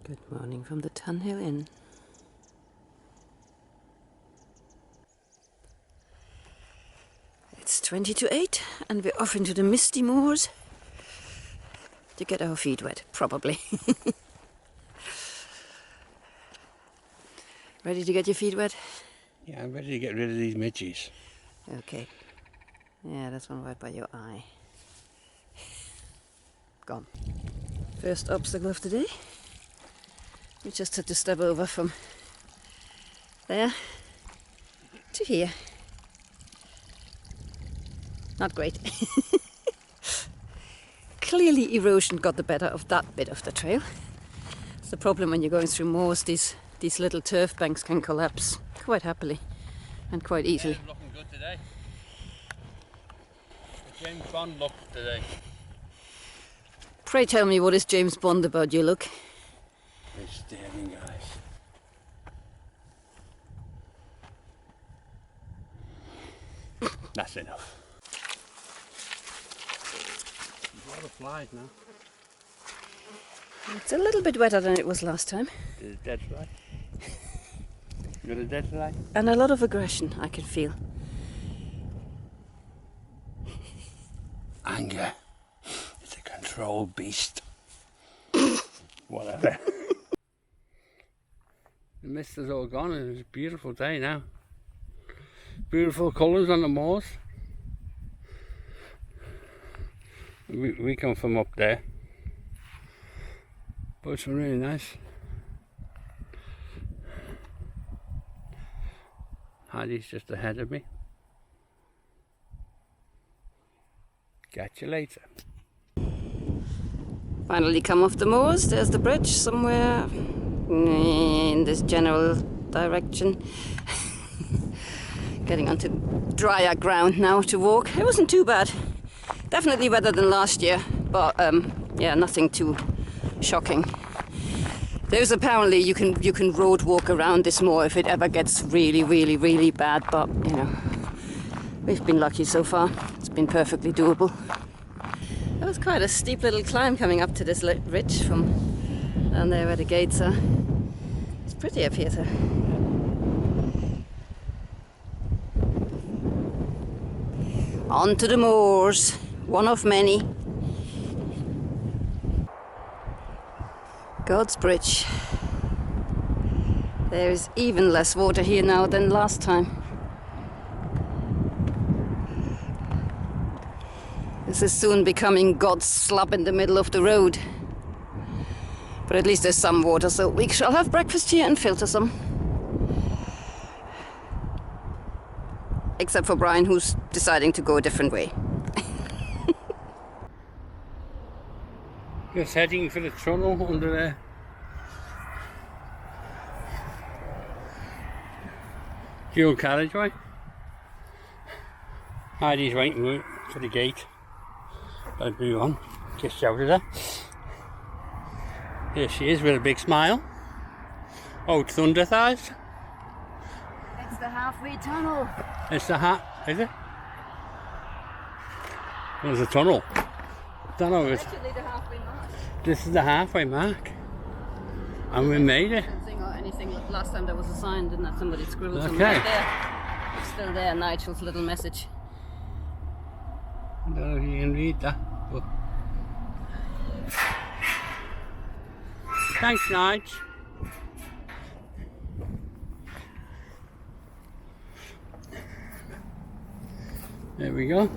Good morning from the Tunhill Inn. It's 20 to 8 and we're off into the misty moors to get our feet wet, probably. Ready to get your feet wet? Yeah, I'm ready to get rid of these midges. Okay. Yeah, that's one right by your eye. Gone. First obstacle of the day. We just had to step over from there to here. Not great. Clearly erosion got the better of that bit of the trail. It's the problem when you're going through moors, these little turf banks can collapse quite happily and quite easily. Yeah, looking good today. The James Bond look today. Pray tell me, what is James Bond about your look? We're staring, guys. That's enough. There's a lot of flies now. It's a little bit wetter than it was last time. There's a dead fly. You got a dead fly? And a lot of aggression I can feel. Anger. It's a controlled beast. Whatever. The mist is all gone and it's a beautiful day now. Beautiful colours on the moors. We come from up there. But it's really nice. Heidi's just ahead of me. Catch you later. Finally come off the moors. There's the bridge somewhere in this general direction. Getting onto drier ground now to walk. It wasn't too bad. Definitely better than last year, but yeah, nothing too shocking. There's apparently you can road walk around this moor if it ever gets really bad, but you know, we've been lucky so far. It's been perfectly doable. It was quite a steep little climb coming up to this ridge from down there where the gates are. It's pretty up here, sir. On to the moors, one of many. God's Bridge. There is even less water here now than last time. This is soon becoming God's slab in the middle of the road. But at least there's some water, so we shall have breakfast here and filter some. Except for Brian, who's deciding to go a different way. Just heading for the tunnel under there. Dual carriageway. Heidi's waiting for the gate. Better move on. Just shouted her. Here she is with a big smile. Oh, thunder thighs. It's the halfway tunnel. It's the is it? There's a tunnel. Don't know. It's actually the halfway mark. This is the halfway mark. And we made it. Or anything. Last time there was a sign, didn't have somebody scribbled something Okay. right there. It's still there, Nigel's little message. I don't know if you can read that. But... Thanks, Nige. There we go.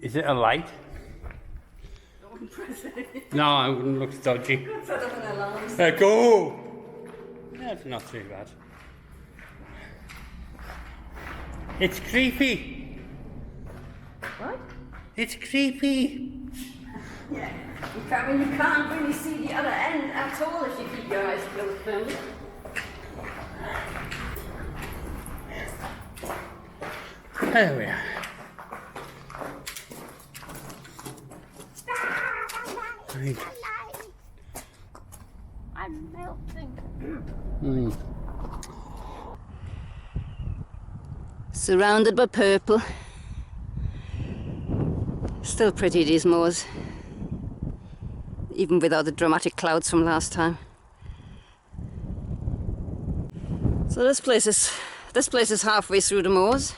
Is it a light? Don't press it. No, it wouldn't look dodgy. Set up an alarm. Go! That's not too bad. It's creepy. What? It's creepy. Yeah. You can't really see the other end at all if you keep your eyes closed, don't you? There we are. Right. I'm melting. Surrounded by purple. Still pretty, these moors, even without the dramatic clouds from last time. So this place is halfway through the moors.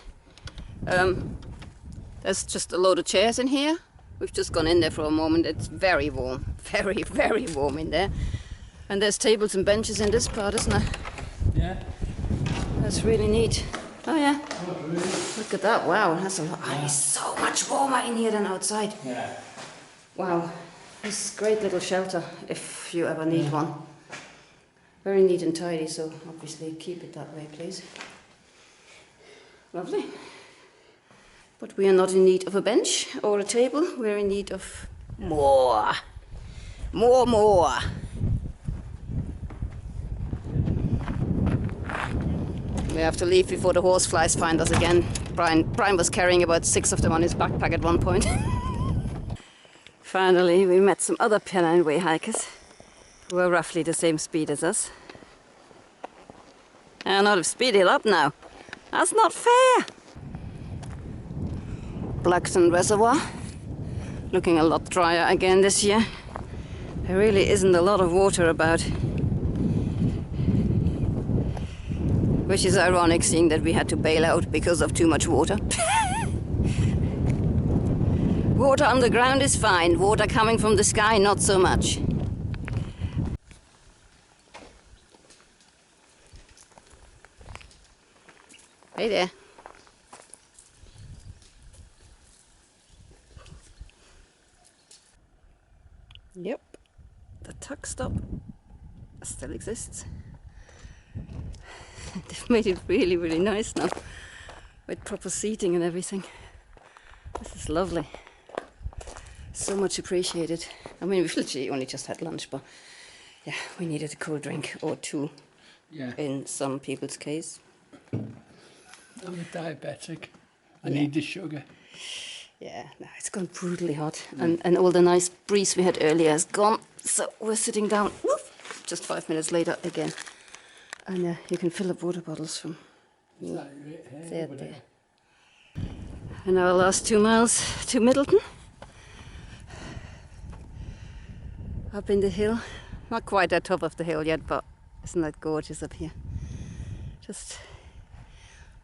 There's just a load of chairs in here. We've just gone in there for a moment. It's very warm, very, very warm in there. And there's tables and benches in this part, isn't there? Yeah. That's really neat. Oh yeah. Oh, really? Look at that. Wow, that's a lot. Oh, it's so much warmer in here than outside. Yeah. Wow. This great little shelter, if you ever need one. Very neat and tidy, so obviously keep it that way, please. Lovely. But we are not in need of a bench or a table. We're in need of more. More. We have to leave before the horseflies find us again. Brian was carrying about 6 of them on his backpack at one point. Finally, we met some other Pennine Way hikers who are roughly the same speed as us. And I've speeded up now. That's not fair. Blackton Reservoir, looking a lot drier again this year. There really isn't a lot of water about. Which is ironic, seeing that we had to bail out because of too much water. Water underground is fine, water coming from the sky not so much. Hey there. Yep, the tuck stop still exists. They've made it really, really nice now, with proper seating and everything. This is lovely. So much appreciated. I mean, we've literally only just had lunch, but yeah, we needed a cold drink or two. Yeah. In some people's case. I'm a diabetic. I need the sugar. Yeah, no, it's gone brutally hot, and all the nice breeze we had earlier is gone. So we're sitting down. Whoop, just 5 minutes later again. And you can fill up water bottles from there. And our last 2 miles to Middleton. Up in the hill. Not quite at the top of the hill yet, but isn't that gorgeous up here? Just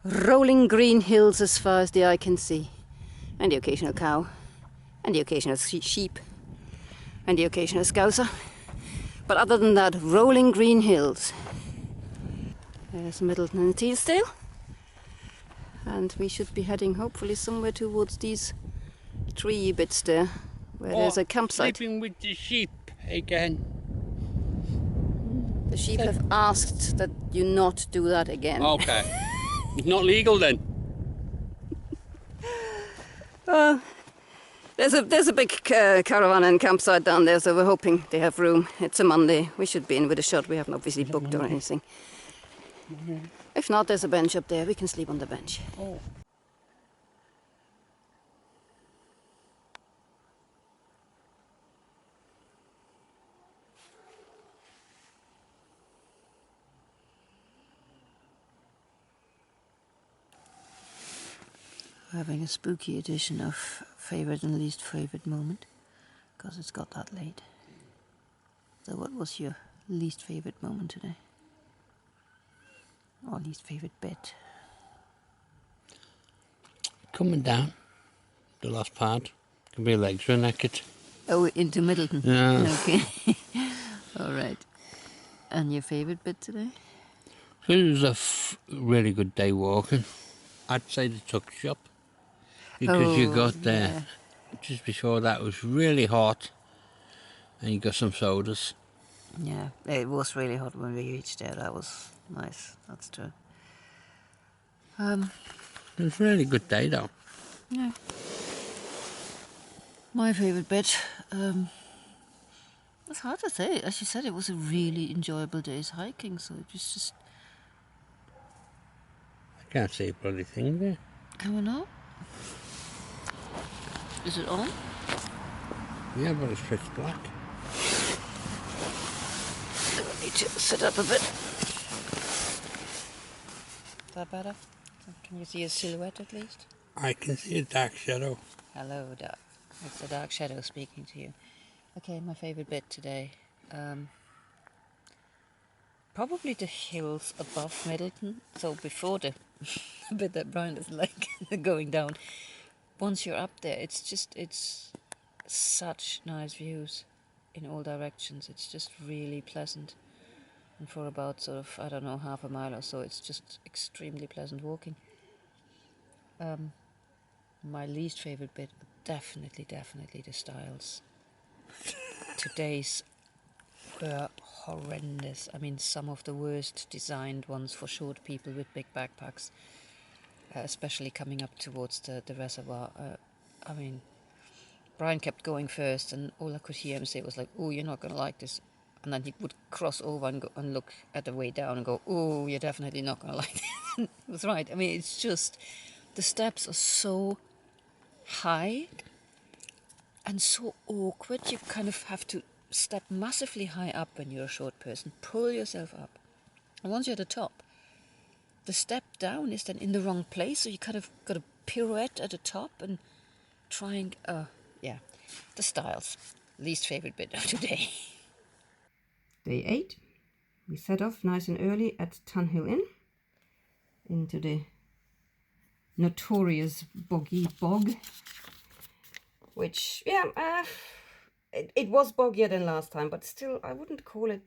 rolling green hills as far as the eye can see. And the occasional cow. And the occasional sheep. And the occasional scouser. But other than that, rolling green hills. There's Middleton and Teesdale. And we should be heading hopefully somewhere towards these tree bits there, where there's a campsite. Sleeping with the sheep again. The sheep have asked that you not do that again. Okay. It's not legal then. There's a big caravan and campsite down there, so we're hoping they have room. It's a Monday. We should be in with a shot. We haven't obviously booked or anything. If not, there's a bench up there. We can sleep on the bench. Oh. Having a spooky edition of favourite and least favourite moment, because it's got that late. So what was your least favourite moment today? Or least favourite bit? Coming down the last part, my legs were naked. Oh, into Middleton? Yeah. Okay. All right. And your favourite bit today? So it was a really good day walking. I'd say the tuck shop. Because you got there just before that was really hot, and you got some sodas. Yeah, it was really hot when we reached there. That was nice. That's true. It was a really good day though. Yeah. My favourite bit. It's hard to say. As you said, it was a really enjoyable day's hiking. So it was just. I can't see a bloody thing there. Coming up. Is it on? Yeah, but it's pitch black. I need to sit up a bit. Is that better? Can you see a silhouette at least? I can see a dark shadow. Hello, Doc. It's the dark shadow speaking to you. Okay, my favorite bit today. Probably the hills above Middleton. So before the bit that Brian is like going down. Once you're up there, it's such nice views in all directions. It's just really pleasant. And for about sort of, I don't know, half a mile or so, it's just extremely pleasant walking. My least favorite bit, definitely the styles. Today's were horrendous. I mean, some of the worst designed ones for short people with big backpacks, especially coming up towards the reservoir. I mean, Brian kept going first, and all I could hear him say was like, "Oh, you're not going to like this." And then he would cross over and go and look at the way down and go, "Oh, you're definitely not going to like this." He was right. I mean, it's just, the steps are so high and so awkward. You kind of have to step massively high up when you're a short person, pull yourself up. And once you're at the top, the step down is then in the wrong place, so you kind of got a pirouette at the top and trying, yeah, the styles. Least favorite bit of today. Day 8. We set off nice and early at Tunhill Inn into the notorious boggy bog, which, yeah, it was boggier than last time, but still I wouldn't call it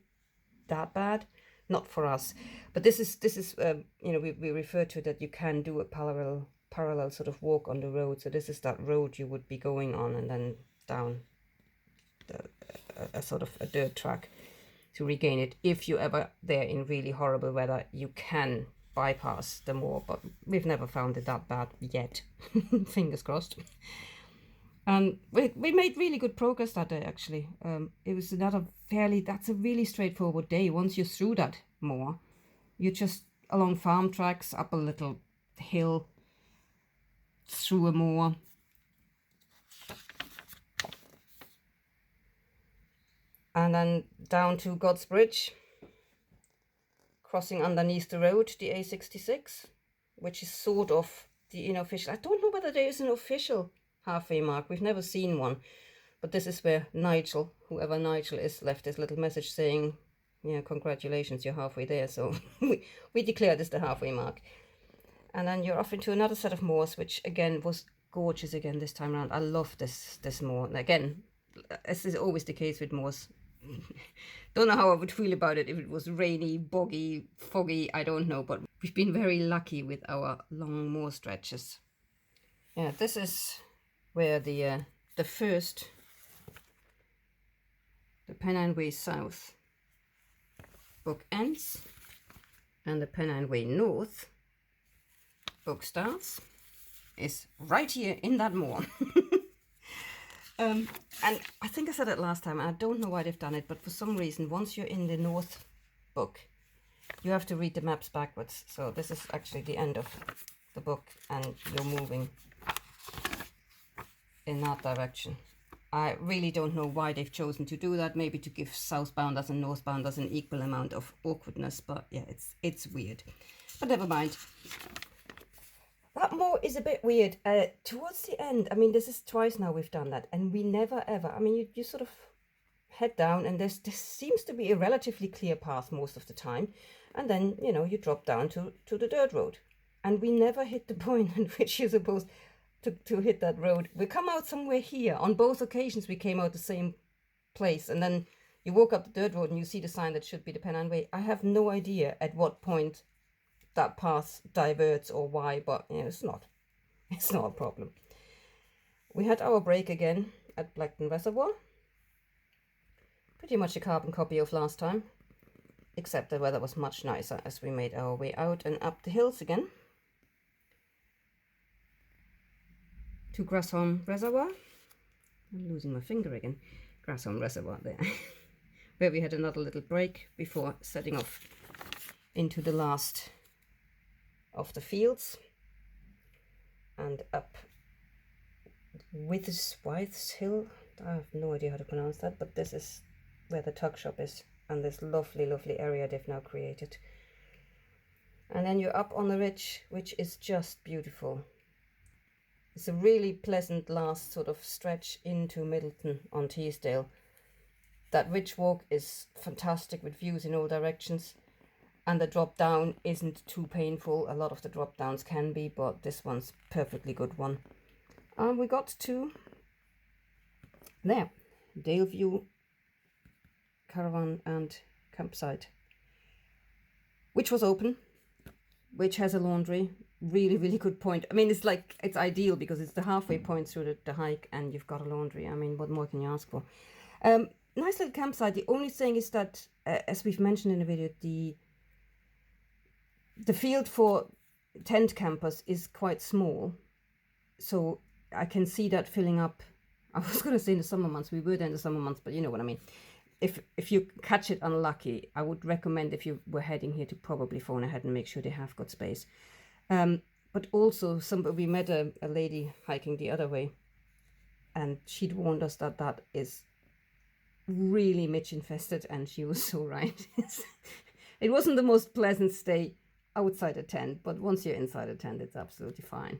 that bad. Not for us. But this is you know, we refer to that you can do a parallel sort of walk on the road. So this is that road you would be going on, and then down a sort of a dirt track to regain it. If you ever there in really horrible weather, you can bypass the moor, but we've never found it that bad yet. Fingers crossed. And we made really good progress that day, actually. It was that's a really straightforward day. Once you're through that moor, you're just along farm tracks, up a little hill, through a moor. And then down to God's Bridge, crossing underneath the road, the A66, which is sort of the unofficial. I don't know whether there is an official halfway mark. We've never seen one. But this is where Nigel, whoever Nigel is, left his little message saying, yeah, congratulations, you're halfway there. So we declare this the halfway mark. And then you're off into another set of moors, which again was gorgeous again this time around. I love this moor. And again, as is always the case with moors, don't know how I would feel about it if it was rainy, boggy, foggy, I don't know. But we've been very lucky with our long moor stretches. Yeah, this is where the Pennine Way South book ends, and the Pennine Way North book starts, is right here in that moor. And I think I said it last time, and I don't know why they've done it, but for some reason, once you're in the North book, you have to read the maps backwards. So this is actually the end of the book, and you're moving in that direction. I really don't know why they've chosen to do that. Maybe to give southbounders and northbounders an equal amount of awkwardness, but yeah, it's weird. But never mind. That moor is a bit weird. Towards the end, I mean, this is twice now we've done that, and we never ever, I mean, you sort of head down, and this seems to be a relatively clear path most of the time, and then, you know, you drop down to the dirt road, and we never hit the point at which you're supposed to hit that road. We come out somewhere here. On both occasions we came out the same place, and then you walk up the dirt road and you see the sign that should be the Pennine Way. I have no idea at what point that path diverts or why, but yeah, it's not a problem. We had our break again at Blackton Reservoir. Pretty much a carbon copy of last time, except the weather was much nicer as we made our way out and up the hills again to Grasholm Reservoir. I'm losing my finger again. Grasholm Reservoir there. Where we had another little break before setting off into the last of the fields and up With's Hill. I have no idea how to pronounce that, but this is where the tuck shop is, and this lovely area they've now created. And then you're up on the ridge, which is just beautiful. It's a really pleasant last sort of stretch into Middleton on Teesdale. That ridge walk is fantastic with views in all directions, and the drop down isn't too painful. A lot of the drop downs can be, but this one's perfectly good one. And we got to there, Daleview Caravan and Campsite, which was open, which has a laundry. Really, really good point. I mean, it's ideal because it's the halfway point through the hike and you've got a laundry. I mean, what more can you ask for? Nice little campsite. The only thing is that, as we've mentioned in the video, the field for tent campers is quite small. So I can see that filling up. I was going to say in the summer months. We were there in the summer months, but you know what I mean. If you catch it unlucky, I would recommend, if you were heading here, to probably phone ahead and make sure they have got space. But also, we met a lady hiking the other way, and she'd warned us that that is really Mitch infested, and she was so right. It wasn't the most pleasant stay outside a tent, but once you're inside a tent, it's absolutely fine.